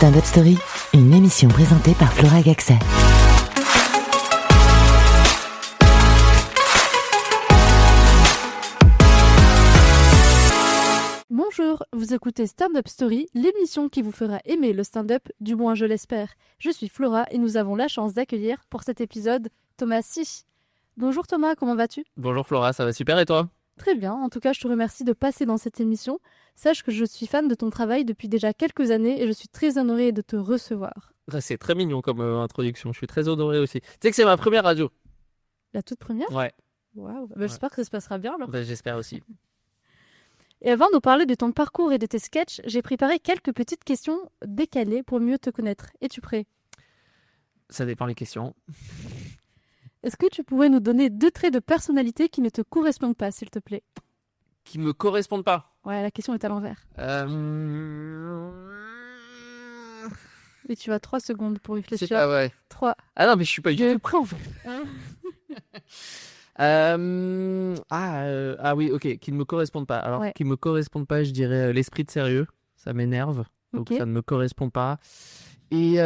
Stand-up Story, une émission présentée par Flora Gaxet. Bonjour, vous écoutez Stand-up Story, l'émission qui vous fera aimer le stand-up, du moins je l'espère. Je suis Flora et nous avons la chance d'accueillir pour cet épisode Thomas Si. Bonjour Thomas, comment vas-tu ? Bonjour Flora, ça va super et toi ? Très bien, en tout cas je te remercie de passer dans cette émission. Sache que je suis fan de ton travail depuis déjà quelques années et je suis très honorée de te recevoir. C'est très mignon comme introduction, je suis très honoré aussi. Tu sais que c'est ma première radio ? La toute première ? Ouais. Waouh, j'espère que ça se passera bien alors. J'espère aussi. Et avant de parler de ton parcours et de tes sketchs, j'ai préparé quelques petites questions décalées pour mieux te connaître. Es-tu prêt ? Ça dépend les questions. Est-ce que tu pourrais nous donner 2 traits de personnalité qui ne te correspondent pas, s'il te plaît ? Qui me correspondent pas. Ouais, la question est à l'envers. Et tu as 3 secondes pour réfléchir. Ah ouais. 3. Ah non, mais je suis pas du tout prêt en fait. Oui, ok, qui ne me correspondent pas. Alors, Ouais. qui me correspondent pas, je dirais l'esprit de sérieux. Ça m'énerve, donc Ok. ça ne me correspond pas. Et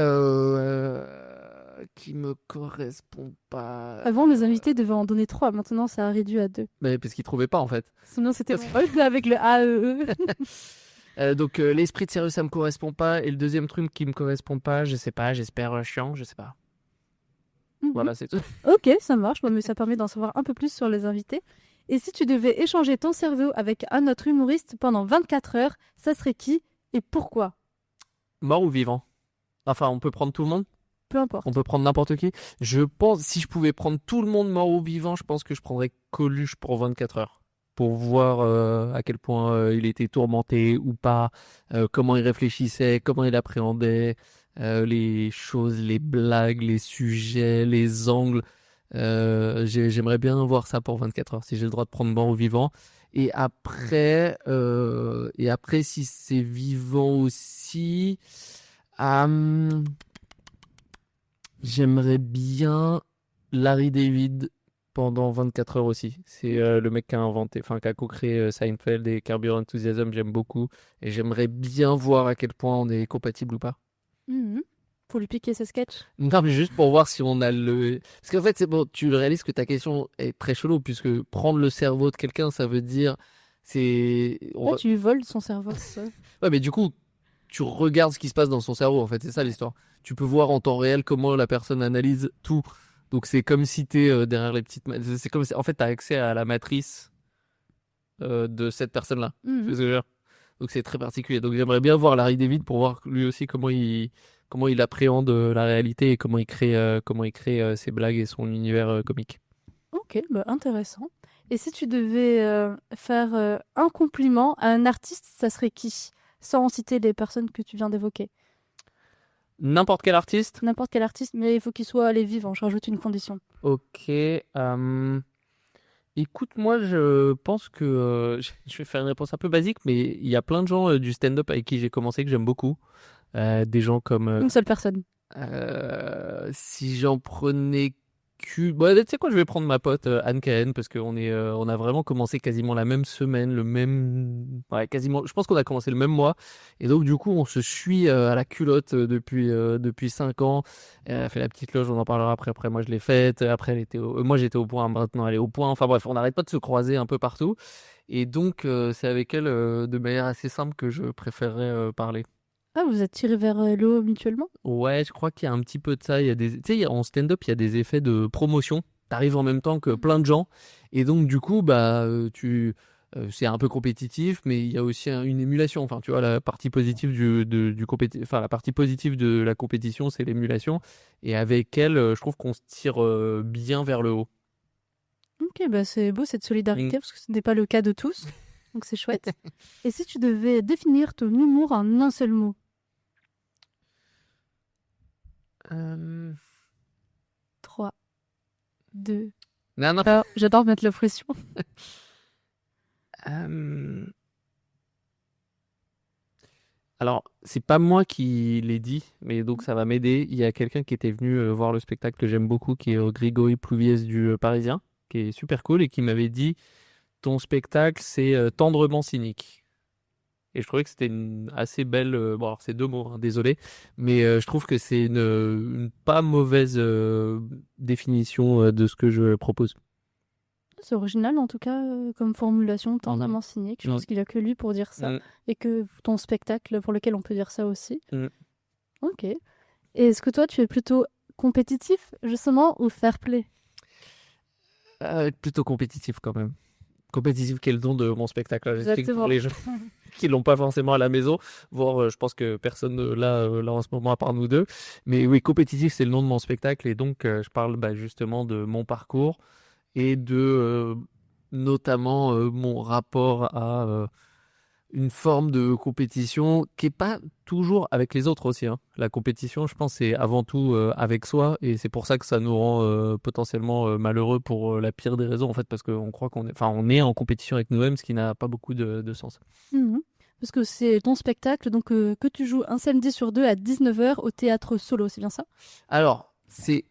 qui me correspond pas. Avant, mes invités devaient en donner 3. Maintenant, ça a réduit à 2. Mais parce qu'ils trouvaient pas en fait. Sinon, c'était avec le AEE. Donc l'esprit de sérieux ça me correspond pas et le deuxième truc qui me correspond pas, je sais pas, j'espère chiant, je sais pas. Voilà, c'est tout. Ok, ça marche, mais ça permet d'en savoir un peu plus sur les invités. Et si tu devais échanger ton cerveau avec un autre humoriste pendant 24 heures, ça serait qui et pourquoi ? Mort ou vivant ? Enfin, on peut prendre tout le monde ? Peu importe. On peut prendre n'importe qui ? Je pense, si je pouvais prendre tout le monde mort ou vivant, je pense que je prendrais Coluche pour 24 heures. Pour voir à quel point il était tourmenté ou pas, comment il réfléchissait, comment il appréhendait les choses, les blagues, les sujets, les angles. J'aimerais bien voir ça pour 24 heures, si j'ai le droit de prendre mort ou vivant. Et après, si c'est vivant aussi, j'aimerais bien Larry David pendant 24 heures aussi. C'est le mec qui a co-créé Seinfeld et Curb Your Enthusiasm, j'aime beaucoup. Et j'aimerais bien voir à quel point on est compatible ou pas. Pour lui piquer ses sketchs ? Non, mais juste pour voir si on a le... Parce qu'en fait, c'est bon, tu réalises que ta question est très chelou, puisque prendre le cerveau de quelqu'un, ça veut dire... Là, tu voles son cerveau. Ouais, mais du coup, tu regardes ce qui se passe dans son cerveau, en fait, c'est ça l'histoire. Tu peux voir en temps réel comment la personne analyse tout. Donc c'est comme si t'es derrière les petites... C'est comme si, en fait, t'as accès à la matrice de cette personne-là. Tu vois ce que je veux dire ? Donc c'est très particulier. Donc j'aimerais bien voir Larry David pour voir lui aussi comment il appréhende la réalité et comment il crée ses blagues et son univers comique. Ok, intéressant. Et si tu devais faire un compliment à un artiste, ça serait qui ? Sans citer les personnes que tu viens d'évoquer. N'importe quel artiste ? N'importe quel artiste, mais il faut qu'il soit vivant. Je rajoute une condition. Ok. Écoute, moi, je pense que je vais faire une réponse un peu basique, mais il y a plein de gens du stand-up avec qui j'ai commencé que j'aime beaucoup. Des gens comme... Une seule personne. Si j'en prenais tu sais quoi, je vais prendre ma pote Anne-Karen parce qu'on on a vraiment commencé quasiment la même semaine, quasiment. Je pense qu'on a commencé le même mois et donc du coup on se suit à la culotte depuis 5 ans. Elle a fait la petite loge, on en parlera après. Après moi je l'ai faite. Après moi j'étais au point, maintenant elle est au point. Enfin bref, on n'arrête pas de se croiser un peu partout et donc c'est avec elle de manière assez simple que je préférerais parler. Ah, vous êtes tirés vers le haut mutuellement ? Ouais, je crois qu'il y a un petit peu de ça. Il y a tu sais, en stand-up, il y a des effets de promotion. T'arrives en même temps que plein de gens. Et donc, du coup, c'est un peu compétitif, mais il y a aussi une émulation. Enfin, tu vois, la partie positive la partie positive de la compétition, c'est l'émulation. Et avec elle, je trouve qu'on se tire bien vers le haut. Ok, c'est beau cette solidarité, parce que ce n'est pas le cas de tous. Donc, c'est chouette. Et si tu devais définir ton humour en un seul mot ? 3, 2... Non. J'adore mettre la pression. Alors, c'est pas moi qui l'ai dit, mais donc ça va m'aider. Il y a quelqu'un qui était venu voir le spectacle que j'aime beaucoup, qui est Grégory Plouviès du Parisien, qui est super cool et qui m'avait dit ton spectacle, c'est tendrement cynique. Et je trouvais que c'était une assez belle. Bon, alors c'est 2 mots, hein, désolé, mais je trouve que c'est une pas mauvaise définition de ce que je propose. C'est original en tout cas comme formulation, tentamment signée. Je pense qu'il n'y a que lui pour dire ça et que ton spectacle pour lequel on peut dire ça aussi. Ok. Et est-ce que toi tu es plutôt compétitif justement ou fair play? Plutôt compétitif quand même. Compétitif qui est le don de mon spectacle. J'explique Exactement. pour les gens qui l'ont pas forcément à la maison, voire je pense que personne là en ce moment à part nous deux. Mais oui, compétitif c'est le nom de mon spectacle et donc je parle justement de mon parcours et de notamment mon rapport à une forme de compétition qui est pas toujours avec les autres aussi, hein. La compétition, je pense, c'est avant tout avec soi et c'est pour ça que ça nous rend potentiellement malheureux pour la pire des raisons en fait, parce qu'on croit on est en compétition avec nous-mêmes, ce qui n'a pas beaucoup de sens. Parce que c'est ton spectacle donc que tu joues un samedi sur 2 à 19h au Théâtre Solo, c'est bien ça? Alors, c'est...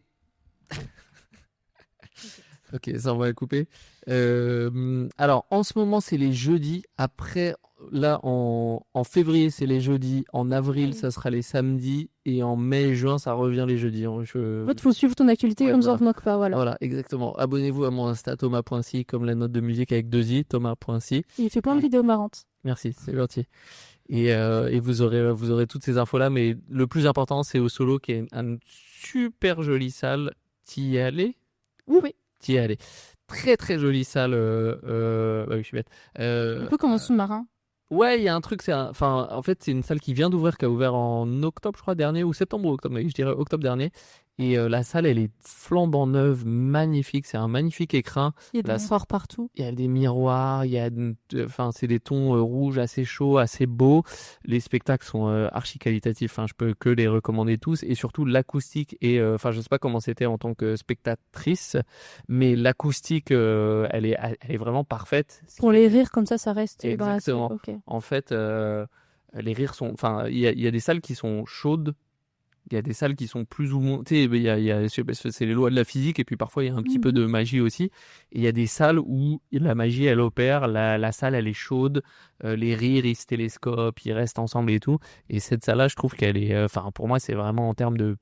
Ok, ça on va le couper. Alors, en ce moment, c'est les jeudis. Après, là, en février, c'est les jeudis. En avril, ça sera les samedis. Et en mai, juin, ça revient les jeudis. En fait, il faut suivre ton actualité comme ça, on ne manque pas. Voilà, exactement. Abonnez-vous à mon Insta, thomas.si, comme la note de musique avec 2 i, thomas.si. Il fait plein de vidéos marrantes. Merci, c'est gentil. Et vous aurez toutes ces infos-là. Mais le plus important, c'est au Solo, qui est une super jolie salle. T'y es allé? Oui. T'y es allé. Très très jolie salle. Oui, je suis bête. Un peu comme un sous-marin. Ouais, il y a un truc, en fait, c'est une salle qui vient d'ouvrir, qui a ouvert en octobre, je crois, dernier, ou septembre ou octobre, je dirais octobre dernier. Et la salle, elle est flambant neuve, magnifique, c'est un magnifique écrin. Il y a des miroirs partout. Il y a des miroirs, c'est des tons rouges assez chauds, assez beaux. Les spectacles sont archi qualitatifs, je peux que les recommander tous. Et surtout, l'acoustique je sais pas comment c'était en tant que spectatrice, mais l'acoustique, elle est vraiment parfaite. Pour les rires, comme ça reste. Exactement. Okay. En fait, les rires sont, il y a des salles qui sont chaudes. Il y a des salles qui sont plus ou moins... Tu sais, c'est les lois de la physique et puis parfois il y a un petit peu de magie aussi. Et il y a des salles où la magie, elle opère, la salle, elle est chaude, les rires, ils se télescopent, ils restent ensemble et tout. Et cette salle-là, je trouve qu'elle est... pour moi, c'est vraiment en termes de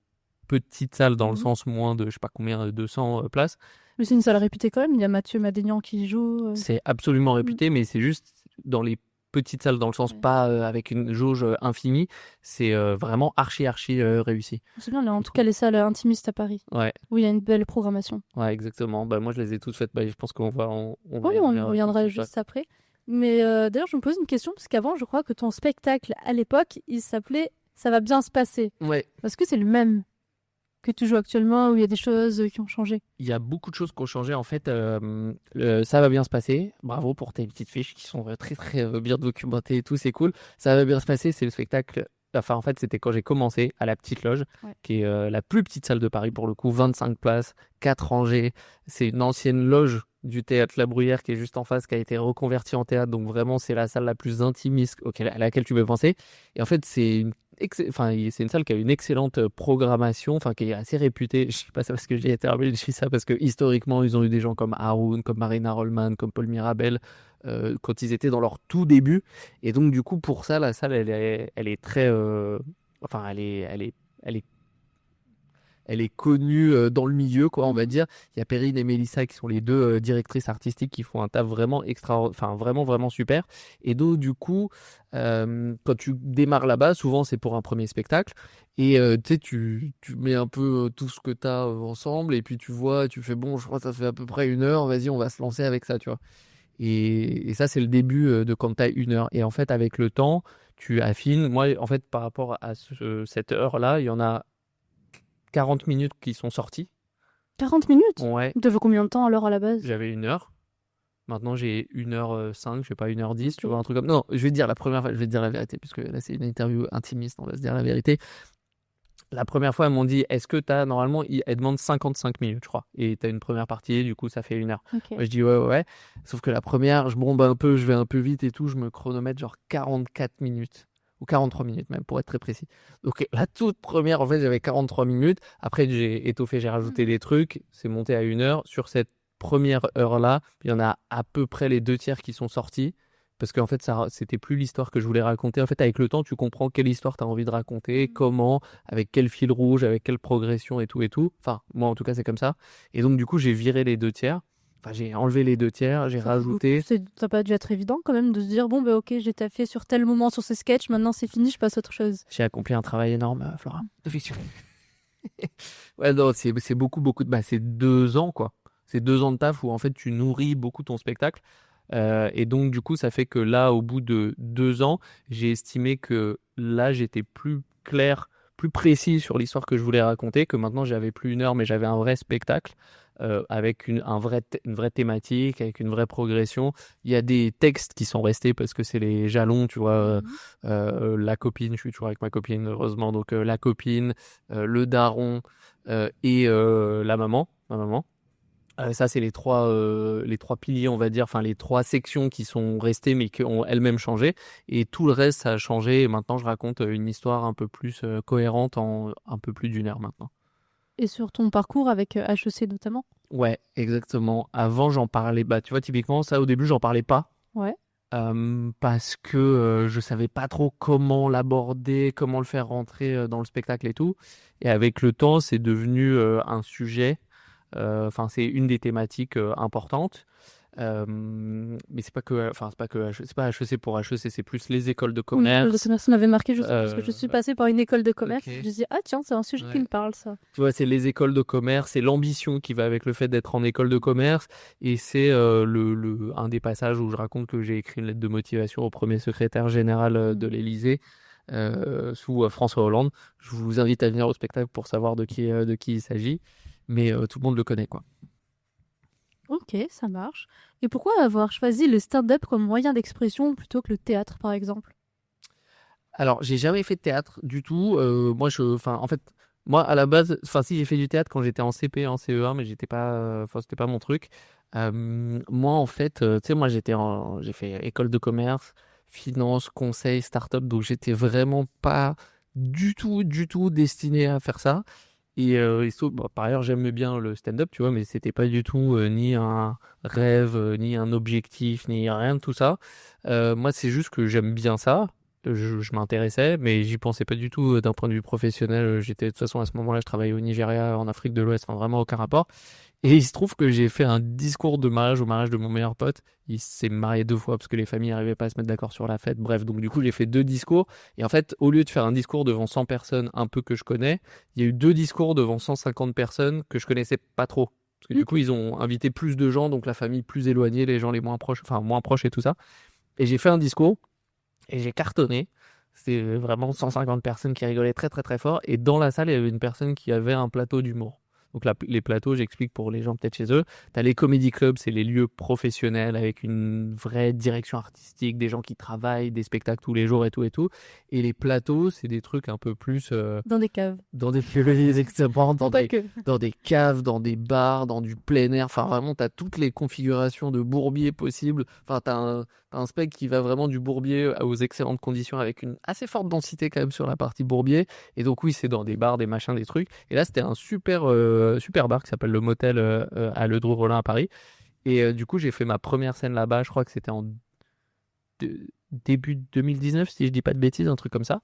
petite salle dans le sens moins de, je sais pas combien, 200 places. Mais c'est une salle réputée quand même, il y a Mathieu Madénian qui joue. C'est absolument réputé, mais c'est juste dans les petite salle dans le sens pas avec une jauge infinie, c'est vraiment archi réussi. C'est bien, en tout cas les salles intimistes à Paris. Ouais. Où il y a une belle programmation. Ouais, exactement. Moi je les ai toutes faites. Je pense qu'on va on reviendra juste après. Mais d'ailleurs je me pose une question parce qu'avant je crois que ton spectacle à l'époque il s'appelait Ça va bien se passer. Ouais. Parce que c'est le même que tu joues actuellement ou il y a des choses qui ont changé? Il y a beaucoup de choses qui ont changé en fait. Ça va bien se passer. Bravo pour tes petites fiches qui sont très très bien documentées et tout, c'est cool. Ça va bien se passer, c'est le spectacle. En fait, c'était quand j'ai commencé à la Petite Loge, qui est la plus petite salle de Paris pour le coup, 25 places, 4 rangées. C'est une ancienne loge du théâtre La Bruyère qui est juste en face, qui a été reconvertie en théâtre. Donc vraiment, c'est la salle la plus intimiste à laquelle tu peux penser. Et en fait, c'est une salle qui a une excellente programmation, qui est assez réputée. Je sais pas ça parce que j'y étais, je dis ça parce que historiquement, ils ont eu des gens comme Haroun, comme Marina Rollman, comme Paul Mirabel, quand ils étaient dans leur tout début. Et donc, du coup, pour ça, la salle, elle est très, elle est connue dans le milieu, quoi, on va dire. Il y a Perrine et Mélissa qui sont les deux directrices artistiques qui font un taf vraiment vraiment super. Et donc, du coup, quand tu démarres là-bas, souvent c'est pour un premier spectacle. Et tu mets un peu tout ce que tu as ensemble. Et puis tu vois, tu fais bon, je crois que ça fait à peu près 1 heure. Vas-y, on va se lancer avec ça, tu vois. Et ça, c'est le début de quand tu as 1 heure. Et en fait, avec le temps, tu affines. Moi, en fait, par rapport à cette heure-là, il y en a 40 minutes qui sont sorties. 40 minutes? Ouais. Tu avais combien de temps alors à la base? J'avais 1 heure. Maintenant, j'ai 1h05, je sais pas, 1h10, tu vois, un truc comme... Non, je vais te dire la première fois, je vais te dire la vérité, puisque là, c'est une interview intimiste, on va se dire la vérité. La première fois, elles m'ont dit, est-ce que t'as, normalement, elles demandent 55 minutes, je crois. Et t'as une première partie, du coup, ça fait 1 heure. Okay. Moi, je dis, ouais. Sauf que la première, je bombe un peu, je vais un peu vite et tout, je me chronomètre genre 44 minutes. Ou 43 minutes même, pour être très précis. Donc la toute première, en fait, j'avais 43 minutes. Après, j'ai étoffé, j'ai rajouté des trucs. C'est monté à 1 heure. Sur cette première heure-là, il y en a à peu près les 2 tiers qui sont sortis. parce qu'en fait, c'était plus l'histoire que je voulais raconter. En fait, avec le temps, tu comprends quelle histoire tu as envie de raconter, comment, avec quel fil rouge, avec quelle progression et tout et tout. Enfin, moi, en tout cas, c'est comme ça. Et donc, du coup, j'ai viré les 2 tiers. Enfin, j'ai enlevé les 2 tiers, j'ai rajouté. Ça n'a pas dû être évident quand même de se dire bon, bah ok, j'ai taffé sur tel moment sur ce sketch, maintenant c'est fini, je passe à autre chose. J'ai accompli un travail énorme, Flora, de fiction. Ouais, non, c'est beaucoup, c'est 2 ans, quoi. C'est 2 ans de taf où, en fait, tu nourris beaucoup ton spectacle. Et donc, du coup, ça fait que là, au bout de 2 ans, j'ai estimé que là, j'étais plus clair, plus précis sur l'histoire que je voulais raconter, que maintenant, j'avais plus 1 heure, mais j'avais un vrai spectacle, avec une vraie thématique, avec une vraie progression. Il y a des textes qui sont restés parce que c'est les jalons, tu vois. La copine, je suis toujours avec ma copine, heureusement. Donc, la copine, le daron, et ma maman. Ça, c'est les trois piliers, on va dire, enfin les 3 sections qui sont restées mais qui ont elles-mêmes changé. Et tout le reste, ça a changé. Et maintenant, je raconte une histoire un peu plus cohérente en un peu plus d'1 heure maintenant. Et sur ton parcours avec HEC notamment. Ouais, exactement. Avant, j'en parlais. Bah, tu vois, typiquement, ça, au début, j'en parlais pas. Ouais. Parce que je savais pas trop comment l'aborder, comment le faire rentrer dans le spectacle et tout. Et avec le temps, c'est devenu un sujet. Enfin, c'est une des thématiques importantes. Mais c'est pas que, enfin, c'est pas HEC pour HEC, c'est plus les écoles de Oui, l'école de commerce. commerce m'avait marqué juste parce que je suis passée par une école de commerce. Ok. Je me dis ah tiens, c'est un sujet qui Ouais. me parle ça. Tu vois, c'est les écoles de commerce, c'est l'ambition qui va avec le fait d'être en école de commerce. Et c'est un des passages où je raconte que j'ai écrit une lettre de motivation au premier secrétaire général de l'Élysée, sous François Hollande. Je vous invite à venir au spectacle pour savoir de qui il s'agit. Mais tout le monde le connaît, quoi. Ok, ça marche. Et pourquoi avoir choisi le stand-up comme moyen d'expression plutôt que le théâtre par exemple? Alors, j'ai jamais fait de théâtre du tout. En fait, moi, à la base, enfin, si j'ai fait du théâtre quand j'étais en CP, en CE1, mais j'étais pas, enfin, c'était pas mon truc. Moi, en fait, tu sais, moi, j'ai fait école de commerce, finance, conseil, start-up, donc j'étais vraiment pas du tout destiné à faire ça. Et par ailleurs, j'aimais bien le stand-up, tu vois, mais c'était pas du tout ni un rêve, ni un objectif, ni rien de tout ça. Moi, c'est juste que j'aime bien ça. Je m'intéressais, mais j'y pensais pas du tout d'un point de vue professionnel. De toute façon, à ce moment-là, je travaillais au Nigeria, en Afrique de l'Ouest, enfin vraiment aucun rapport. Et il se trouve que j'ai fait un discours de mariage au mariage de mon meilleur pote. Il s'est marié 2 fois parce que les familles n'arrivaient pas à se mettre d'accord sur la fête. Bref, donc du coup, j'ai fait 2 discours. Et en fait, au lieu de faire un discours devant 100 personnes, un peu que je connais, il y a eu 2 discours devant 150 personnes que je connaissais pas trop. Parce que du coup, ils ont invité plus de gens, donc la famille plus éloignée, les gens les moins proches, enfin moins proches et tout ça. Et j'ai fait un discours et j'ai cartonné. C'était vraiment 150 personnes qui rigolaient très très très fort. Et dans la salle, il y avait une personne qui avait un plateau d'humour. Donc les plateaux, j'explique pour les gens peut-être chez eux. Tu as les comédie clubs, c'est les lieux professionnels avec une vraie direction artistique, des gens qui travaillent, des spectacles tous les jours et tout et tout. Et les plateaux, c'est des trucs un peu plus Dans des caves. dans des exactement, Pas que. dans des caves, dans des bars, dans du plein air. Enfin, vraiment, tu as toutes les configurations de bourbier possibles. Enfin, tu as un spec qui va vraiment du bourbier aux excellentes conditions avec une assez forte densité quand même sur la partie bourbier. Et donc, oui, c'est dans des bars, des machins, des trucs. Et là, c'était un super bar qui s'appelle le Motel à Le Rollin à Paris. Et du coup, j'ai fait ma première scène là-bas. Je crois que c'était en début 2019, si je dis pas de bêtises, un truc comme ça.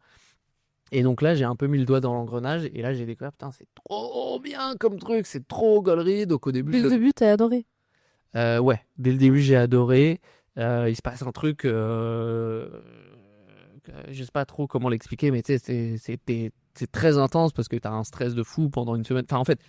Et donc là, j'ai un peu mis le doigt dans l'engrenage. Et là, j'ai découvert, putain, c'est trop bien comme truc. C'est trop gaulerie. Donc au début, Dès le début, t'as adoré. ouais, dès le début, j'ai adoré. Il se passe un truc, je sais pas trop comment l'expliquer, mais tu sais, c'est très intense parce que tu as un stress de fou pendant une semaine. Enfin, en fait,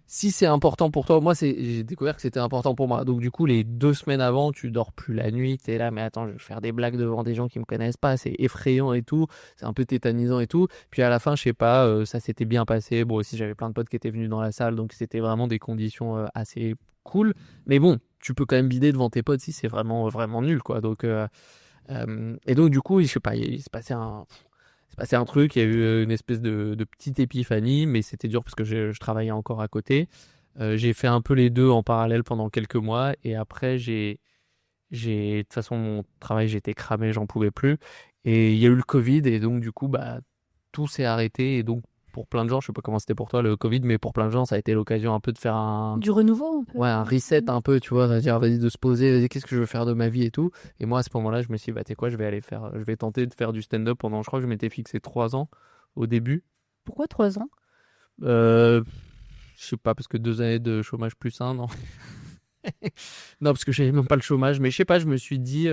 si c'est important pour toi, moi, j'ai découvert que c'était important pour moi. Donc, du coup, les 2 semaines avant, tu dors plus la nuit. Tu es là, mais attends, je vais faire des blagues devant des gens qui me connaissent pas. C'est effrayant et tout. C'est un peu tétanisant et tout. Puis à la fin, je sais pas, ça s'était bien passé. Bon, aussi, j'avais plein de potes qui étaient venus dans la salle. Donc, c'était vraiment des conditions assez cool. Mais bon, tu peux quand même bider devant tes potes si c'est vraiment, vraiment nul, quoi. Donc, et donc, du coup, je sais pas, il s'est passé un truc, il y a eu une espèce de petite épiphanie, mais c'était dur parce que je travaillais encore à côté. J'ai fait un peu les deux en parallèle pendant quelques mois, et après, de toute façon, mon travail, j'étais cramé, j'en pouvais plus. Et il y a eu le Covid, et donc, du coup, bah, tout s'est arrêté, et donc, pour plein de gens, je sais pas comment c'était pour toi le Covid, mais pour plein de gens, ça a été l'occasion un peu de faire Du renouveau, un peu. un reset un peu, tu vois, de dire vas-y, de se poser, vas-y, qu'est-ce que je veux faire de ma vie et tout. Et moi, à ce moment-là, je me suis dit, bah, tu sais quoi, je vais tenter de faire du stand-up pendant, je crois que je m'étais fixé 3 ans au début. Pourquoi 3 ans? Euh, je sais pas, parce que 2 années de chômage plus un, non. Non, parce que j'avais même pas le chômage, mais je sais pas, je me suis dit,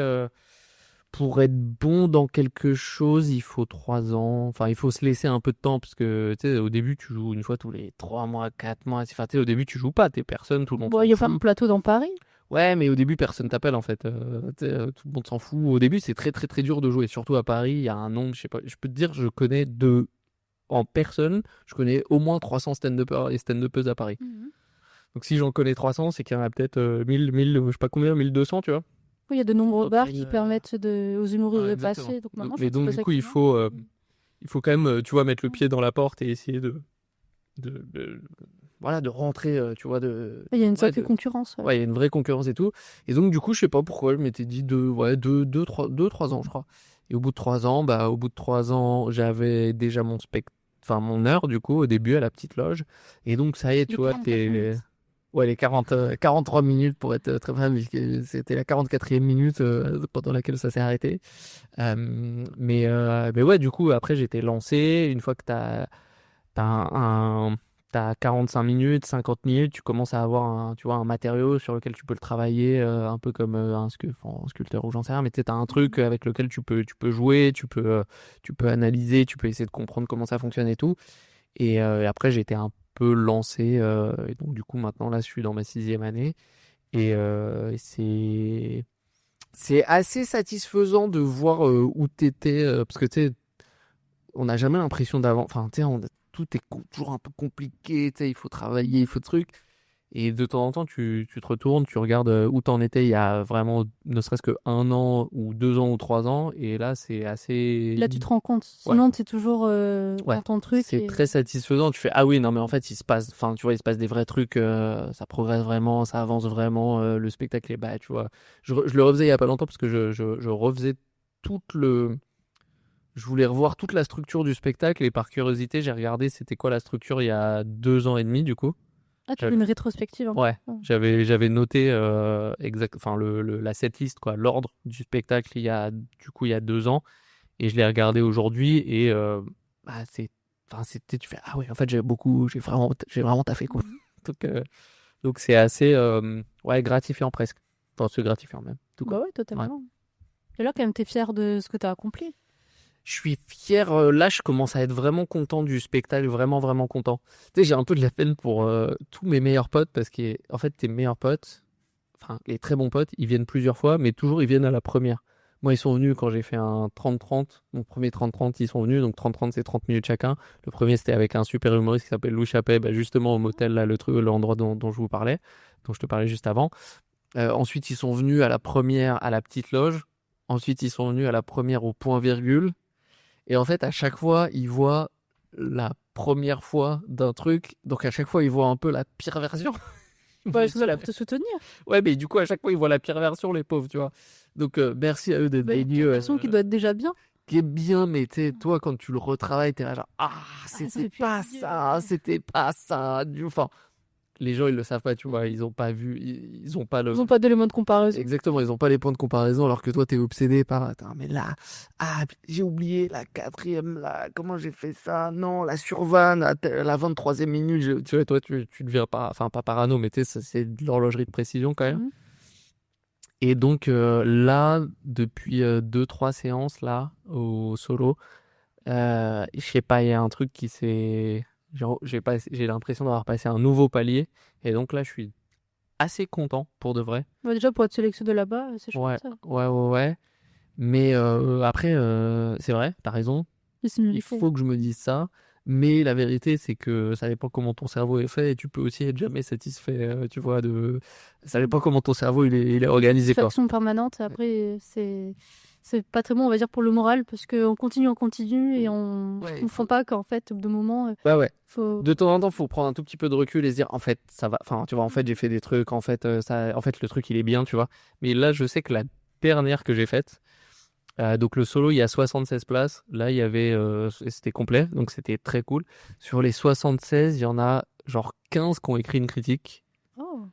pour être bon dans quelque chose, il faut 3 ans. Enfin, il faut se laisser un peu de temps, parce que, tu sais, au début, tu joues une fois tous les 3 mois, 4 mois. Enfin, tu sais, au début, tu joues pas, t'es personne, tout le monde Bon, s'en il y a pas un fout. plateau dans Paris. Ouais, mais au début, personne t'appelle, en fait. Tu sais, tout le monde s'en fout. Au début, c'est très, très, très dur de jouer. Surtout à Paris, il y a un nombre, je sais pas, je peux te dire, en personne, je connais au moins 300 stand-uppers et stand-uppeuses à Paris. Donc si j'en connais 300, c'est qu'il y en a peut-être 1000, je sais pas combien, 1200, tu vois. Oui, il y a de nombreux Donc, bars il y a qui une- permettent aux humoristes Ouais, de exactement. passer. Donc maintenant, Mais je donc, me du pose coup, la il faut quand même, tu vois, mettre le pied dans la porte et essayer de voilà, de rentrer, tu vois, Il y a une ouais, sacrée concurrence. ouais, il y a une vraie concurrence et tout. Et donc, du coup, je sais pas pourquoi, je m'étais dit 3 ans, je crois. Et au bout de 3 ans, j'avais déjà enfin, mon heure, du coup, au début, à la petite loge. Et donc, ça y est, tu Les vois, 44 minutes. ouais, les 43 minutes pour être très vrai, puisque c'était la 44e minute pendant laquelle ça s'est arrêté. Mais ouais, du coup, après, j'étais lancé. Une fois que t'as t'as 45 minutes, 50 minutes, tu commences à avoir tu vois, un matériau sur lequel tu peux le travailler, un peu comme un sculpteur ou j'en sais rien, mais tu sais, t'as un truc avec lequel tu peux jouer, tu peux analyser, tu peux essayer de comprendre comment ça fonctionne et tout. Et après, j'ai été un peu lancé, et donc du coup, maintenant, là, je suis dans ma 6e année. Et c'est assez satisfaisant de voir où t'étais, parce que tu sais, on n'a jamais l'impression d'avant. Enfin, tu sais, tout est toujours un peu compliqué, tu sais, il faut travailler, il faut trucs. Et de temps en temps, tu te retournes, tu regardes où t'en étais il y a vraiment ne serait-ce que 1 an ou 2 ans ou 3 ans. Et là, c'est assez. Là, tu te rends compte. Ouais. Sinon, tu es toujours Ouais. dans ton truc. C'est très satisfaisant. Tu fais, ah oui, non, mais en fait, enfin, tu vois, il se passe des vrais trucs, ça progresse vraiment, ça avance vraiment, le spectacle est, bah, tu vois. Je le refaisais il y a pas longtemps parce que je refaisais tout le. Je voulais revoir toute la structure du spectacle et par curiosité, j'ai regardé c'était quoi la structure il y a 2 ans et demi, du coup. Ah, tu fais une rétrospective. Ouais, j'avais noté enfin la setlist, quoi, l'ordre du spectacle il y a 2 ans, et je l'ai regardé aujourd'hui et bah, enfin tu fais ah ouais, en fait j'ai vraiment taffé, quoi. Donc c'est assez ouais, gratifiant presque. Enfin, c'est gratifiant même. Tout, quoi. Bah ouais, totalement. Et là, quand même, t'es fier de ce que t'as accompli. Je suis fier, là je commence à être vraiment content du spectacle, vraiment vraiment content. Tu sais, j'ai un peu de la peine pour tous mes meilleurs potes parce qu'en fait tes meilleurs potes, enfin les très bons potes, ils viennent plusieurs fois, mais toujours ils viennent à la première. Moi ils sont venus quand j'ai fait un 30-30, mon premier 30-30 ils sont venus, donc 30-30 c'est 30 minutes chacun. Le premier c'était avec un super humoriste qui s'appelle Louis Chappet, bah, justement au motel, là, l'endroit dont je vous parlais, dont je te parlais juste avant. Ensuite ils sont venus à la première à la petite loge, ensuite ils sont venus à la première au point virgule. Et en fait, à chaque fois, ils voient la première fois d'un truc. Donc, à chaque fois, ils voient un peu la pire version. Bah, c'est ça pour te soutenir. Ouais, mais du coup, à chaque fois, ils voient la pire version, les pauvres, tu vois. Donc, merci à eux d'être Bah, bénis. l'impression qu'il doit être déjà bien. Qui est bien, mais tu sais, toi, quand tu le retravailles, t'es là genre, c'était fait pas plaisir. ça, c'était pas ça. Enfin, les gens, ils le savent pas, tu vois. Ils ont pas vu, ils ont pas le. Ils n'ont pas d'éléments de comparaison. Exactement, ils ont pas les points de comparaison, alors que toi, t'es obsédé par, attends, mais là, j'ai oublié la 4e, là, comment j'ai fait ça? Non, la survanne, la 23e minute, tu vois, toi, tu deviens pas, enfin, pas parano, mais tu sais, c'est de l'horlogerie de précision quand même. Mhm. Et donc, là, depuis 2-3 séances, là, au solo, je sais pas, il y a un truc qui s'est, genre, j'ai l'impression d'avoir passé un nouveau palier, et donc là, je suis assez content, pour de vrai. Bah, déjà, pour être sélectionné là-bas, c'est Ouais, chouette ça. ouais. Mais après, c'est vrai, t'as raison. Il faut que je me dise ça. Mais la vérité, c'est que ça dépend comment ton cerveau est fait et tu peux aussi être jamais satisfait, tu vois. Ça dépend comment ton cerveau il est organisé, quoi. Satisfaction permanente. Après, c'est pas très bon, on va dire, pour le moral, parce qu'on continue et on Ouais, ne comprend pas qu'en fait, au bout d'un moment, Bah ouais. faut. De temps en temps, faut prendre un tout petit peu de recul et se dire, en fait, ça va. Enfin, tu vois, en fait, j'ai fait des trucs. En fait, en fait, le truc, il est bien, tu vois. Mais là, je sais que la dernière que j'ai faite, Donc le solo, il y a 76 places. Là, il y avait, c'était complet, donc c'était très cool. Sur les 76, il y en a genre 15 qui ont écrit une critique. Oh.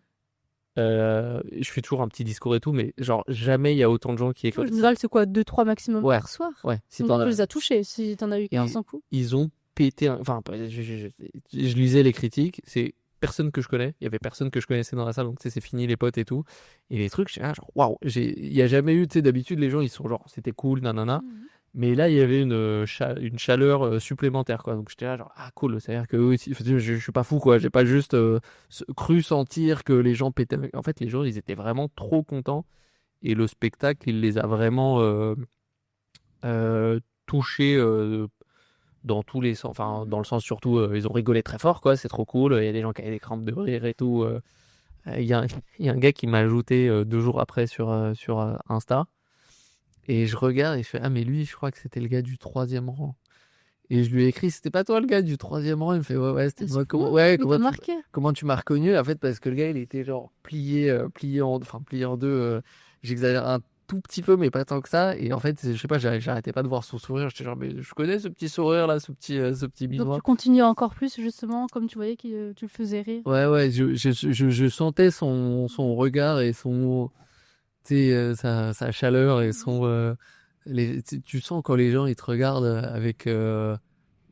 Je fais toujours un petit discours et tout, mais genre jamais il y a autant de gens qui En écrivent. général, c'est quoi 2-3 maximum Ouais. par soir? Ouais, si Donc, t'en tu as- les as touchés si t'en as eu Et 15 d'un coup. ils ont pété. Enfin, je lisais les critiques. C'est personne que je connais. Il y avait personne que je connaissais dans la salle, donc tu sais, c'est fini les potes et tout. Et les trucs, j'étais là, genre waouh. Il y a jamais eu, tu sais, d'habitude les gens ils sont genre c'était cool, nanana. Mhm. Mais là, il y avait une chaleur supplémentaire, quoi. Donc j'étais là, genre, ah cool, c'est-à-dire que eux aussi, je suis pas fou, quoi. J'ai pas juste cru sentir que les gens pétaient. En fait, les gens, ils étaient vraiment trop contents. Et le spectacle, il les a vraiment touchés dans tous les sens. Enfin, dans le sens surtout, ils ont rigolé très fort, quoi. C'est trop cool. Il y a des gens qui avaient des crampes de rire et tout. Il y a, il y a un gars qui m'a ajouté 2 jours après sur Insta. Et je regarde et je fais ah mais lui je crois que c'était le gars du 3e rang. Et je lui ai écrit c'était pas toi le gars du 3e rang. Il me fait ouais c'était moi. Comment tu m'as reconnu en fait parce que le gars il était genre plié en deux. J'exagère un tout petit peu mais pas tant que ça. Et en fait je sais pas j'arrêtais pas de voir son sourire. J'étais genre mais je connais ce petit sourire là ce petit Donc binois. tu continues encore plus justement comme tu voyais que tu le faisais rire. Ouais je sentais son regard et son tu sais, sa chaleur et tu sens quand les gens ils te regardent avec tu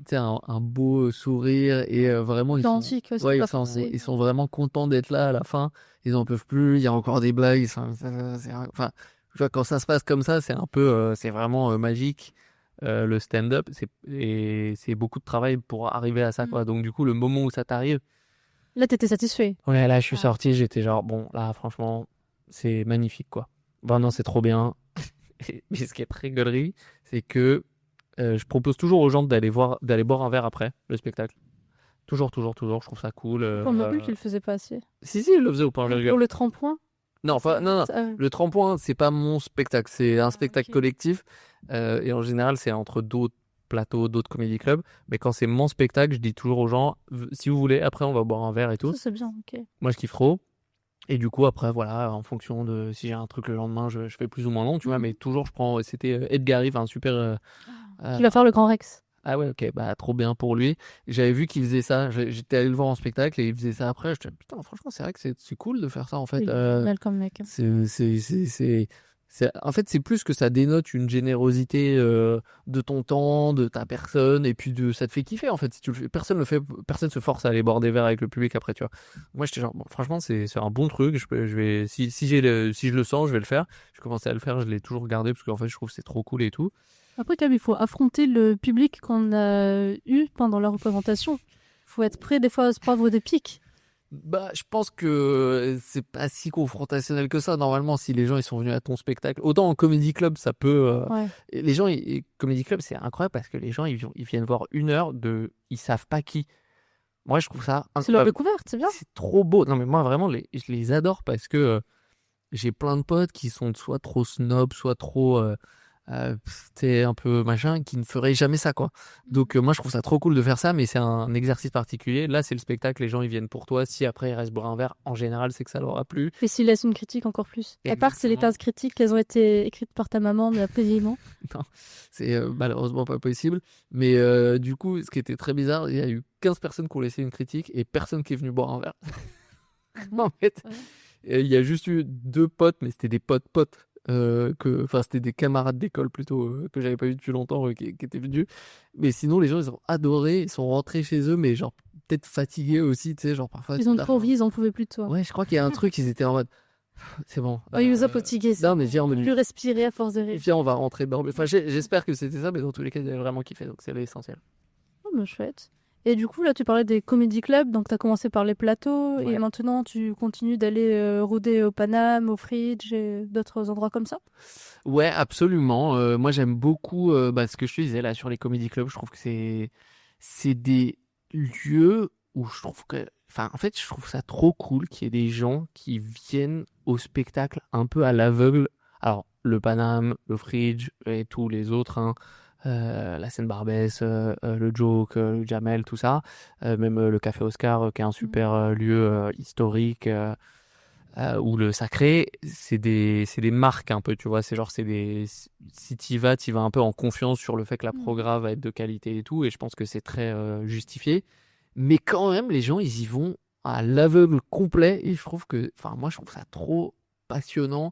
sais, un beau sourire et vraiment Authentique, c'est ouais, pas forcé. ils sont vraiment contents d'être là à la fin. Ils en peuvent plus. Il y a encore des blagues. Enfin, je vois, quand ça se passe comme ça, c'est un peu, c'est vraiment magique. Le stand-up, et c'est beaucoup de travail pour arriver à ça, quoi. Donc du coup, le moment où ça t'arrive, Là, t'étais satisfait. ouais, là, je suis Ah. sorti, j'étais genre, bon, là, franchement, c'est magnifique, quoi. Vraiment, c'est trop bien. Mais ce qui est très gaulerie, c'est que je propose toujours aux gens d'aller boire un verre après le spectacle. Toujours, je trouve ça cool. Pour me plus, tu le faisais pas assez. Si, je le faisais au point virgule. Pour le tremplin. Non, non. Le tremplin, c'est pas mon spectacle, c'est un spectacle ok. collectif. Et en général, c'est entre d'autres plateaux, d'autres comédie clubs. Mais quand c'est mon spectacle, je dis toujours aux gens, si vous voulez, après, on va boire un verre et tout. Ça, c'est bien, ok. Moi, je kiffe trop. Et du coup, après, voilà, en fonction de si j'ai un truc le lendemain, je fais plus ou moins long, tu vois. Mais toujours, je prends. C'était Edgar Rive, un super. Qui va faire le Grand Rex. Ah ouais, ok, bah trop bien pour lui. J'avais vu qu'il faisait ça. J'étais allé le voir en spectacle et il faisait ça après. Je me putain, franchement, c'est vrai que c'est cool de faire ça en fait. Il est génial comme mec. En fait, c'est plus que ça dénote une générosité de ton temps, de ta personne, et puis ça te fait kiffer en fait. Si tu le fais, personne se force à aller boire des verres avec le public après, tu vois. Moi, j'étais genre, bon, franchement, c'est un bon truc. Je vais, si je le sens, je vais le faire. Je commençais à le faire, je l'ai toujours gardé parce qu'en fait, je trouve que c'est trop cool et tout. Après, quand même, il faut affronter le public qu'on a eu pendant la représentation. Il faut être prêt des fois à se prendre des pics. Bah, je pense que c'est pas si confrontationnel que ça. Normalement, si les gens ils sont venus à ton spectacle, autant en comedy club, ça peut. Ouais. Les gens, comedy club, c'est incroyable parce que les gens ils viennent voir 1 heure ils savent pas qui. Moi, je trouve ça C'est leur incroyable. découverte, c'est bien. C'est trop beau. Non, mais moi, vraiment, je les adore parce que j'ai plein de potes qui sont soit trop snob, soit trop. T'es un peu machin, qui ne ferait jamais ça, quoi. Donc, moi, je trouve ça trop cool de faire ça, mais c'est un exercice particulier. Là, c'est le spectacle, les gens, ils viennent pour toi. Si après, ils restent boire un verre, en général, c'est que ça leur a plu. Et s'il laisse une critique, encore plus. À part si les Exactement. 15 critiques, elles ont été écrites par ta maman, mais paisiblement. Non, c'est malheureusement pas possible. Mais du coup, ce qui était très bizarre, il y a eu 15 personnes qui ont laissé une critique et personne qui est venu boire un verre. En fait, il y a juste eu 2 potes, mais c'était des potes. C'était des camarades d'école plutôt que j'avais pas vu depuis longtemps qui étaient venus. Mais sinon, les gens, ils ont adoré, ils sont rentrés chez eux, mais genre peut-être fatigués aussi, tu sais, genre parfois. Ils ont trop envie, ils en pouvaient plus de toi. Ouais, je crois qu'il y a un truc, ils étaient en mode. C'est bon. Oh, ils nous ont fatigués. Non, mais viens, Plus respirer à force de rire. viens, on va rentrer dedans. Enfin, j'espère que c'était ça, mais dans tous les cas, ils avaient vraiment kiffé, donc c'est l'essentiel. Oh, mais chouette. Et du coup, là, tu parlais des comédie clubs, donc tu as commencé par les plateaux, Ouais. et maintenant tu continues d'aller rôder au Paname, au Fridge et d'autres endroits comme ça. Ouais, absolument. Moi, j'aime beaucoup ce que je te disais là sur les comédie clubs. Je trouve que c'est des lieux où je trouve que, enfin, en fait, je trouve ça trop cool qu'il y ait des gens qui viennent au spectacle un peu à l'aveugle. Alors, le Paname, le Fridge et tous les autres, hein, la scène Barbès, le Joke, le Jamel, tout ça, même le Café Oscar, qui est un super lieu historique. ou le sacré, c'est des marques un peu, tu vois. C'est genre, si t'y vas un peu en confiance sur le fait que la progra va être de qualité et tout, et je pense que c'est très justifié. Mais quand même, les gens, ils y vont à l'aveugle complet, et moi, je trouve ça trop passionnant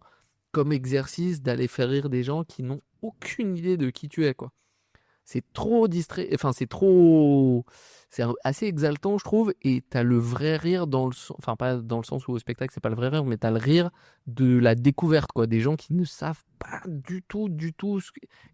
comme exercice d'aller faire rire des gens qui n'ont aucune idée de qui tu es, quoi. C'est trop distrait, enfin c'est assez exaltant, je trouve, et t'as le vrai rire enfin pas dans le sens où au spectacle c'est pas le vrai rire, mais t'as le rire de la découverte, quoi, des gens qui ne savent pas du tout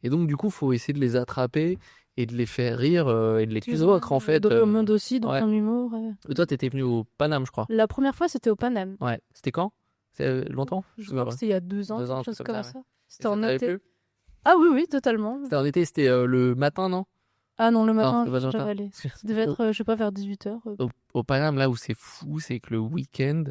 et donc du coup faut essayer de les attraper et de les faire rire et de les convaincre en fait. Dans le monde aussi, dans ouais. ton humour. Et toi t'étais venu au Paname, je crois. La première fois, c'était au Paname. Ouais, c'était quand? C'est longtemps? Je crois que c'était il y a 2 ans, 2 ans, quelque chose comme comme ça, ça. ouais. C'était en t'avait été. plu? Ah oui, totalement. C'était en été, c'était le matin, non? Ah non, le Non, matin, c'était pas j'avais matin. allé. Ça devait être, je sais pas, vers 18h. Au Paname, là où c'est fou, c'est que le week-end,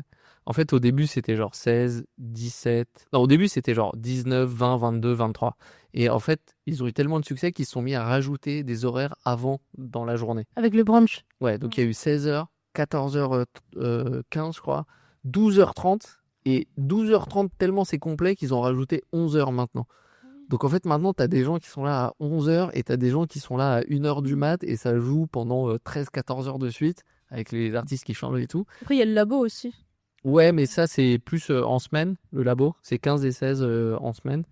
en fait, au début, c'était genre 16, 17. Non, au début, c'était genre 19, 20, 22, 23. Et en fait, ils ont eu tellement de succès qu'ils se sont mis à rajouter des horaires avant dans la journée. Avec le brunch. Ouais, donc il y a eu 16h, 14h15, je crois, 12h30. Et 12h30, tellement c'est complet qu'ils ont rajouté 11h maintenant. Donc en fait, maintenant, t'as des gens qui sont là à 11h et t'as des gens qui sont là à 1h du mat et ça joue pendant 13-14 heures de suite avec les artistes qui changent et tout. Après, il y a le labo aussi. Ouais, mais ça, c'est plus en semaine, le labo. C'est 15 et 16 en semaine.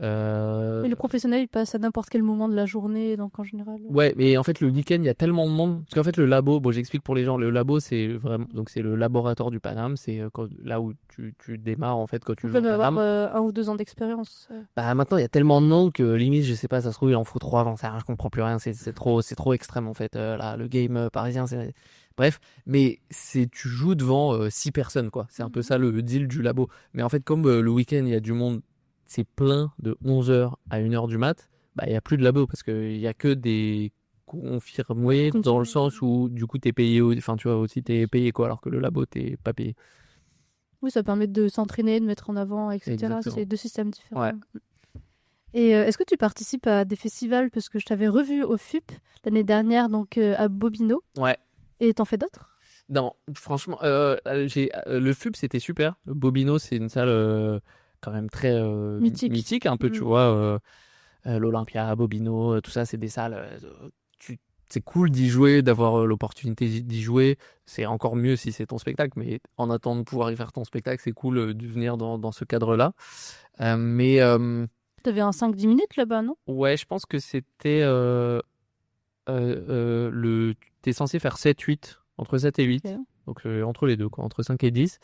Et le professionnel, il passe à n'importe quel moment de la journée, donc en général. Ouais, mais en fait, le week-end, il y a tellement de monde. Parce qu'en fait, le labo, bon, j'explique pour les gens, le labo, c'est vraiment, donc c'est le laboratoire du Paname. C'est là où tu démarres, en fait, quand tu Tu joues peux au avoir Paname. 1 ou 2 ans d'expérience. Bah, maintenant, il y a tellement de monde que limite, je sais pas, ça se trouve, il en faut 3 avant ça. Je comprends plus rien. C'est trop extrême, en fait. Là, le game parisien, c'est. Bref, mais tu joues devant 6 personnes, quoi. C'est un peu ça le deal du labo. Mais en fait, comme le week-end, il y a du monde, c'est plein de 11h à 1h du mat, bah, il n'y a plus de labo parce qu'il n'y a que des confirmés dans le sens où, du coup, t'es payé, enfin, tu vois, aussi, t'es payé, quoi, alors que le labo, t'es pas payé. Oui, ça permet de s'entraîner, de mettre en avant, etc. Exactement. C'est 2 systèmes différents. Ouais. Et est-ce que tu participes à des festivals? Parce que je t'avais revu au FUP l'année dernière, donc à Bobino. Ouais. Et t'en fais d'autres? Non, franchement, le FUB, c'était super. Bobino, c'est une salle quand même très mythique, un peu, tu vois. L'Olympia, Bobino, tout ça, c'est des salles. C'est cool d'y jouer, d'avoir l'opportunité d'y jouer. C'est encore mieux si c'est ton spectacle, mais en attendant de pouvoir y faire ton spectacle, c'est cool de venir dans ce cadre-là. Mais T'avais un 5-10 minutes là-bas, non? ouais, je pense que c'était t'es censé faire 7-8, entre 7 et 8. Ok. Donc entre les deux, quoi, entre 5 et 10.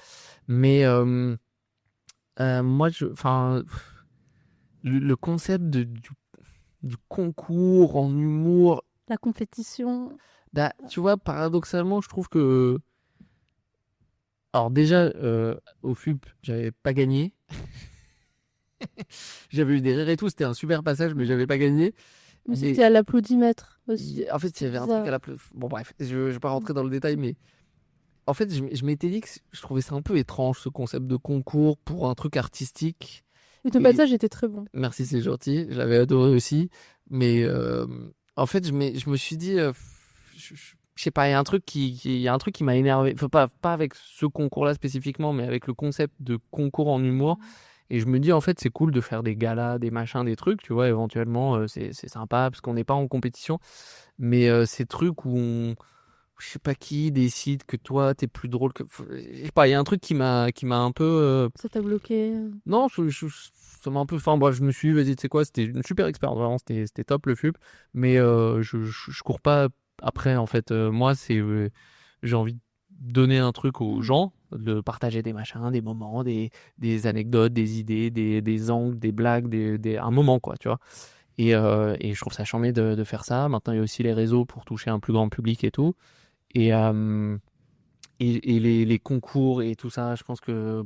Mais moi, le concept du concours en humour, La compétition. bah, tu vois, paradoxalement, je trouve que. Alors, déjà, au FUP, j'avais pas gagné. J'avais eu des rires et tout, c'était un super passage, mais j'avais pas gagné. Mais c'était à l'applaudimètre aussi. En fait, il y avait un truc à Bon, bref, je vais pas rentrer dans le détail, mais en fait, je m'étais dit que je trouvais ça un peu étrange, ce concept de concours pour un truc artistique. Et ton passage était très bon. Merci, c'est gentil. Je l'avais adoré aussi. Mais en fait, je me suis dit, je sais pas, il y a un truc il y a un truc qui m'a énervé. Enfin, pas avec ce concours-là spécifiquement, mais avec le concept de concours en humour. Et je me dis, en fait, c'est cool de faire des galas, des machins, des trucs, tu vois, éventuellement, c'est sympa parce qu'on n'est pas en compétition. Mais ces trucs où je sais pas qui décide que toi, t'es plus drôle que. Je sais pas, il y a un truc qui m'a un peu. Ça t'a bloqué? Non, ça m'a un peu. Enfin, bref, je me suis dit, vas-y, tu sais quoi, c'était une super expérience, vraiment, c'était top le FUP. Mais je cours pas après, en fait. Moi, j'ai envie de donner un truc aux gens, de partager des machins, des moments, des anecdotes, des idées, des angles, des blagues, un moment, quoi, tu vois. Et je trouve ça charmé de faire ça. Maintenant, il y a aussi les réseaux pour toucher un plus grand public et tout. Et les concours et tout ça, je pense que.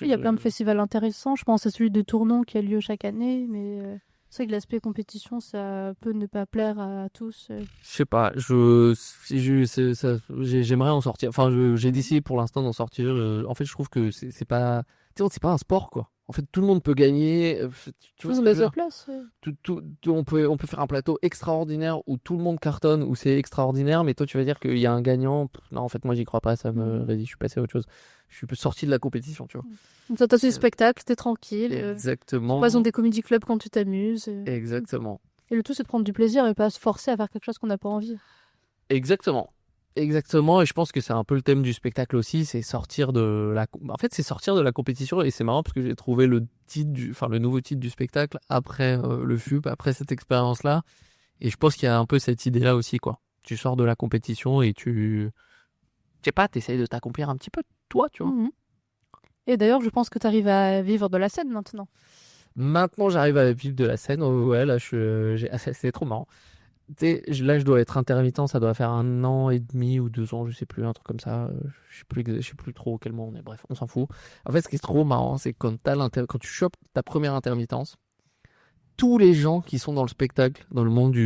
Il y a plein de festivals intéressants. Je pense à celui de Tournon qui a lieu chaque année, mais c'est vrai que l'aspect compétition, ça peut ne pas plaire à tous. Je sais pas, j'aimerais en sortir. Enfin, j'ai décidé pour l'instant d'en sortir. En fait, je trouve que c'est pas, tu sais, c'est pas un sport, quoi. En fait, tout le monde peut gagner. Tu vois ce Tout que je met veux sa dire? place. On peut faire un plateau extraordinaire où tout le monde cartonne, où c'est extraordinaire, mais toi, tu vas dire qu'il y a un gagnant. Non, en fait, moi, j'y crois pas. Ça me Mhm. rédit. Je suis passé à autre chose. Je suis sorti de la compétition, tu vois. Comme ça, t'as tes C'est- spectacles, t'es tranquille. Par exemple, Exactement. des comédie clubs quand tu t'amuses. Exactement. Et le tout, c'est de prendre du plaisir et pas se forcer à faire quelque chose qu'on n'a pas envie. Exactement. Exactement, et je pense que c'est un peu le thème du spectacle aussi, c'est sortir de la... En fait, c'est sortir de la compétition, et c'est marrant parce que j'ai trouvé le nouveau titre du spectacle après le FUP, après cette expérience-là, et je pense qu'il y a un peu cette idée-là aussi, quoi. Tu sors de la compétition et je sais pas, t'essayes de t'accomplir un petit peu, toi, tu vois. Mhm. Et d'ailleurs, je pense que tu arrives à vivre de la scène maintenant. Maintenant, j'arrive à vivre de la scène, ouais, là, c'est trop marrant. Tu sais, là, je dois être intermittent, ça doit faire 1 an et demi ou 2 ans, je sais plus, un truc comme ça. Je sais plus trop quel mois on est. Bref, on s'en fout. En fait, ce qui est trop marrant, c'est que quand tu chopes ta première intermittence, tous les gens qui sont dans le spectacle, dans le monde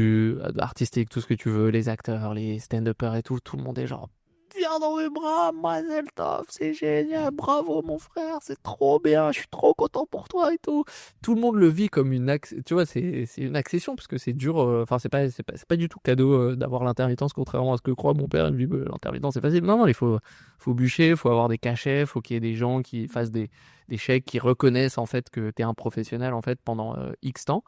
artistique, tout ce que tu veux, les acteurs, les stand-uppers et tout le monde est genre, viens dans mes bras, Mazel Tov, c'est génial, bravo mon frère, c'est trop bien, je suis trop content pour toi et tout. Tout le monde le vit comme tu vois, c'est une accession parce que c'est dur, enfin, c'est pas du tout cadeau d'avoir l'intermittence, contrairement à ce que croit mon père. Il me dit, bah, l'intermittence c'est facile. Non, non, faut bûcher, il faut avoir des cachets, faut qu'il y ait des gens qui fassent des chèques, qui reconnaissent en fait que tu es un professionnel en fait pendant X temps.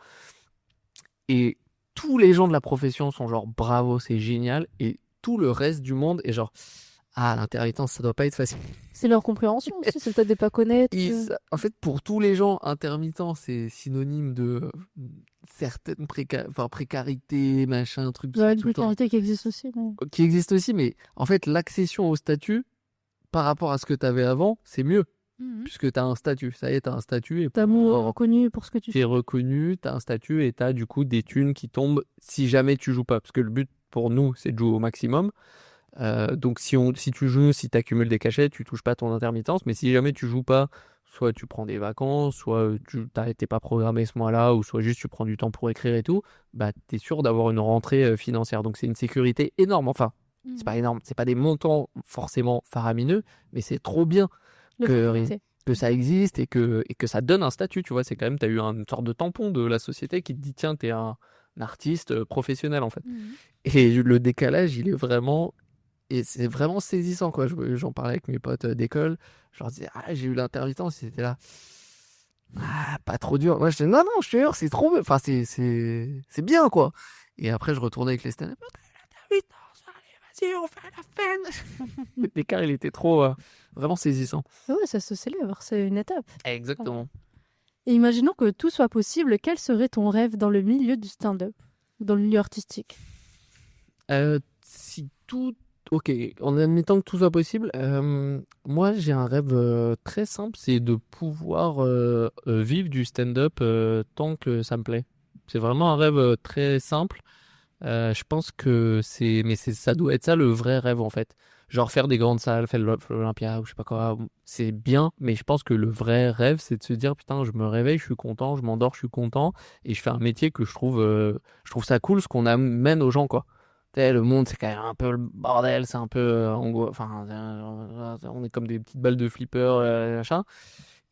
Et tous les gens de la profession sont genre bravo, c'est génial. Et tout le reste du monde est genre ah, l'intermittence, ça doit pas être facile. C'est leur compréhension aussi, c'est peut-être des pas connaître. En fait, pour tous les gens, intermittent, c'est synonyme de certaines précarité, machin, truc, Il y a une tout le temps. précarité qui existe aussi. Mais... Qui existe aussi, mais en fait, l'accession au statut par rapport à ce que tu avais avant, c'est mieux. Puisque tu as un statut. Ça y est, tu as un statut et D'amour reconnu pour ce que tu tu es fais. reconnu, tu as un statut et tu as du coup des thunes qui tombent si jamais tu joues pas. Parce que le but pour nous, c'est de jouer au maximum. Donc si tu joues, si tu accumules des cachets, tu touches pas ton intermittence. Mais si jamais tu joues pas, soit tu prends des vacances, soit tu t'es pas programmé ce mois-là, ou soit juste tu prends du temps pour écrire et tout, bah tu es sûr d'avoir une rentrée financière. Donc c'est une sécurité énorme. Enfin, c'est pas énorme, c'est pas des montants forcément faramineux, mais c'est trop bien L'opportunité. que ça existe et que ça donne un statut, tu vois. C'est quand même, tu as eu une sorte de tampon de la société qui te dit, tiens, t'es un artiste professionnel, en fait. Et le décalage, il est vraiment... Et c'est vraiment saisissant, quoi. J'en parlais avec mes potes d'école. Je leur disais, ah, j'ai eu l'intermittence. Ils étaient là, ah, pas trop dur. Moi, je disais, non, non, je te jure, c'est trop... Enfin, c'est bien, quoi. Et après, je retournais avec les stand-up. L'intermittence, allez, vas-y, on fait la peine. L'écart, il était trop... vraiment saisissant. Ouais, ça se célèbre, c'est une étape. Exactement. Et imaginons que tout soit possible, quel serait ton rêve dans le milieu du stand-up ou dans le milieu artistique? Si tout... Ok, en admettant que tout soit possible, moi j'ai un rêve très simple, c'est de pouvoir vivre du stand-up tant que ça me plaît. C'est vraiment un rêve très simple. Je pense que ça doit être ça le vrai rêve en fait. Genre faire des grandes salles, faire l'Olympia ou je sais pas quoi, c'est bien, mais je pense que le vrai rêve c'est de se dire putain, je me réveille, je suis content, je m'endors, je suis content et je fais un métier que je trouve ça cool ce qu'on amène aux gens quoi. Tu sais, le monde c'est quand même un peu le bordel, c'est un peu enfin on est comme des petites balles de flipper machin.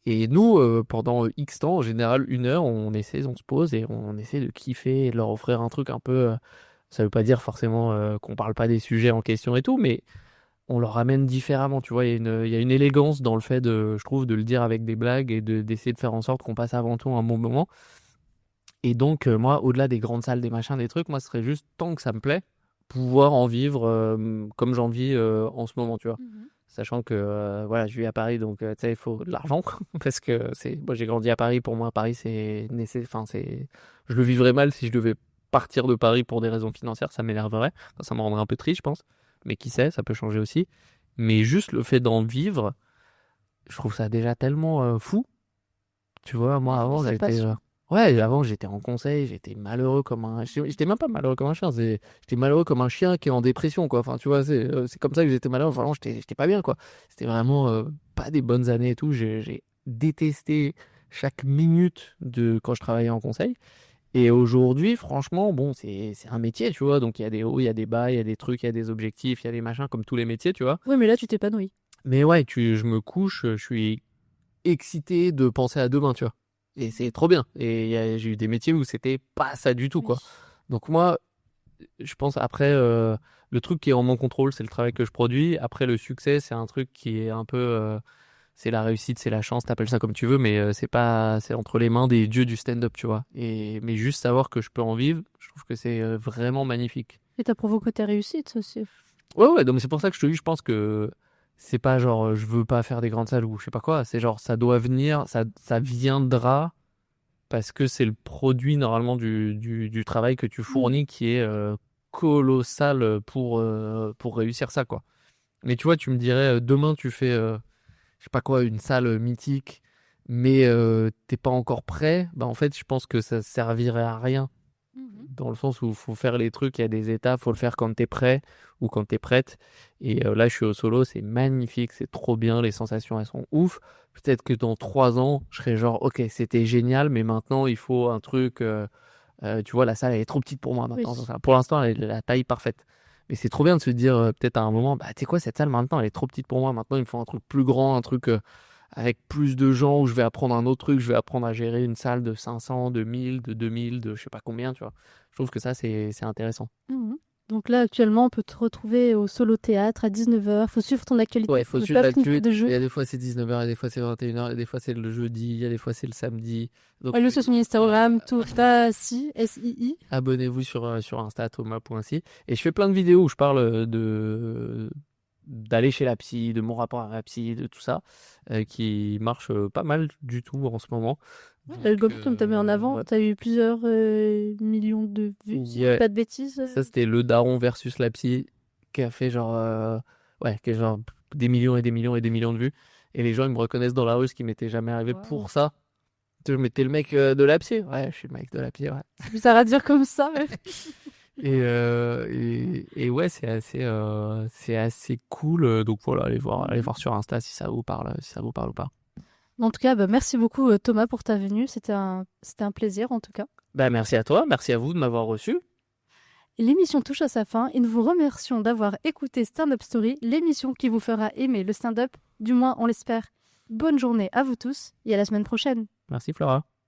Et nous, pendant X temps, en général 1 heure, on se pose et on essaie de kiffer et de leur offrir un truc un peu. Ça veut pas dire forcément qu'on parle pas des sujets en question et tout, mais on leur ramène différemment. Tu vois, il y a une élégance dans le fait je trouve, de le dire avec des blagues et d'essayer de faire en sorte qu'on passe avant tout un bon moment. Et donc, moi, au-delà des grandes salles, des machins, des trucs, moi, ce serait juste tant que ça me plaît, pouvoir en vivre comme j'en vis en ce moment, tu vois. Sachant que voilà, je vis à Paris, donc tu sais, il faut de l'argent parce que moi j'ai grandi à Paris. Pour moi, Paris je le vivrais mal si je devais partir de Paris pour des raisons financières, ça m'énerverait. Enfin, ça me rendrait un peu triste, je pense. Mais qui sait, ça peut changer aussi. Mais juste le fait d'en vivre, je trouve ça déjà tellement fou. Tu vois, moi avant, C'est j'étais passion. ouais, avant j'étais en conseil, j'étais malheureux comme un j'étais même pas malheureux comme un chien, j'étais malheureux comme un chien qui est en dépression quoi. Enfin, tu vois, c'est comme ça que j'étais malheureux, vraiment j'étais pas bien quoi. C'était vraiment pas des bonnes années et tout, j'ai détesté chaque minute de quand je travaillais en conseil. Et aujourd'hui, franchement, bon, c'est un métier, tu vois, donc il y a des hauts, il y a des bas, il y a des trucs, il y a des objectifs, il y a des machins comme tous les métiers, tu vois. Oui, mais là, tu t'épanouis. Mais ouais, je me couche, je suis excité de penser à demain, tu vois. Et c'est trop bien. Et j'ai eu des métiers où c'était pas ça du tout, quoi. Donc moi, je pense après, le truc qui est en mon contrôle, c'est le travail que je produis. Après, le succès, c'est un truc qui est un peu, c'est la réussite, c'est la chance, t'appelles ça comme tu veux, mais c'est entre les mains des dieux du stand-up, tu vois. Mais juste savoir que je peux en vivre, je trouve que c'est vraiment magnifique. Et t'as provoqué tes réussites aussi. Ouais, donc c'est pour ça que je te dis, je pense que c'est pas genre je veux pas faire des grandes salles ou je sais pas quoi, c'est genre ça doit venir, ça viendra parce que c'est le produit normalement du travail que tu fournis qui est colossal pour réussir ça, quoi. Mais tu vois, tu me dirais demain tu fais je sais pas quoi, une salle mythique, mais t'es pas encore prêt, bah en fait je pense que ça servirait à rien. Dans le sens où il faut faire les trucs, il y a des étapes, faut le faire quand t'es prêt ou quand t'es prête. Et là, je suis au solo, c'est magnifique, c'est trop bien, les sensations, elles sont ouf. Peut-être que dans 3 ans, je serai genre, ok, c'était génial, mais maintenant, il faut un truc. Tu vois, la salle, elle est trop petite pour moi maintenant. Oui. Pour l'instant, elle est la taille parfaite. Mais c'est trop bien de se dire, peut-être à un moment, bah, tu sais quoi, cette salle, maintenant, elle est trop petite pour moi. Maintenant, il me faut un truc plus grand, un truc avec plus de gens où je vais apprendre un autre truc, je vais apprendre à gérer une salle de 500, de 1000, de 2000, de je sais pas combien, tu vois. Je trouve que ça, c'est intéressant. Donc là, actuellement, on peut te retrouver au Solo Théâtre à 19h. Faut suivre ton actualité. Ouais, il faut Ne suivre pas finir l'actu. de jeu. Il y a des fois c'est 19h, il y a des fois c'est 21h, il y a des fois c'est le jeudi, il y a des fois c'est le samedi. Donc Ouais, le sur Instagram, Thomassi, SII. abonnez-vous sur Insta, thomas.si. Et je fais plein de vidéos où je parle d'aller chez la psy, de mon rapport à la psy, de tout ça, qui marche pas mal du tout en ce moment. L'algorithme t'a mis en avant. ouais. T'as eu plusieurs millions de vues, si je dis Ouais. pas de bêtises. Ça, c'était le daron versus la psy qui a fait genre, qui a genre des millions et des millions et des millions de vues. Et les gens, ils me reconnaissent dans la rue, ce qui m'était jamais arrivé Wow. pour ça. Tu sais, mais t'es le mec de la psy? Ouais, je suis le mec de la psy, ouais. C'est bizarre à dire comme ça, mais... Et ouais, c'est assez cool. Donc voilà, allez voir sur Insta si ça vous parle ou pas. En tout cas, merci beaucoup Thomas pour ta venue. C'était un plaisir en tout cas. Bah, merci à toi, merci à vous de m'avoir reçu. L'émission touche à sa fin et nous vous remercions d'avoir écouté Stand Up Story, l'émission qui vous fera aimer le stand-up, du moins on l'espère. Bonne journée à vous tous et à la semaine prochaine. Merci Flora.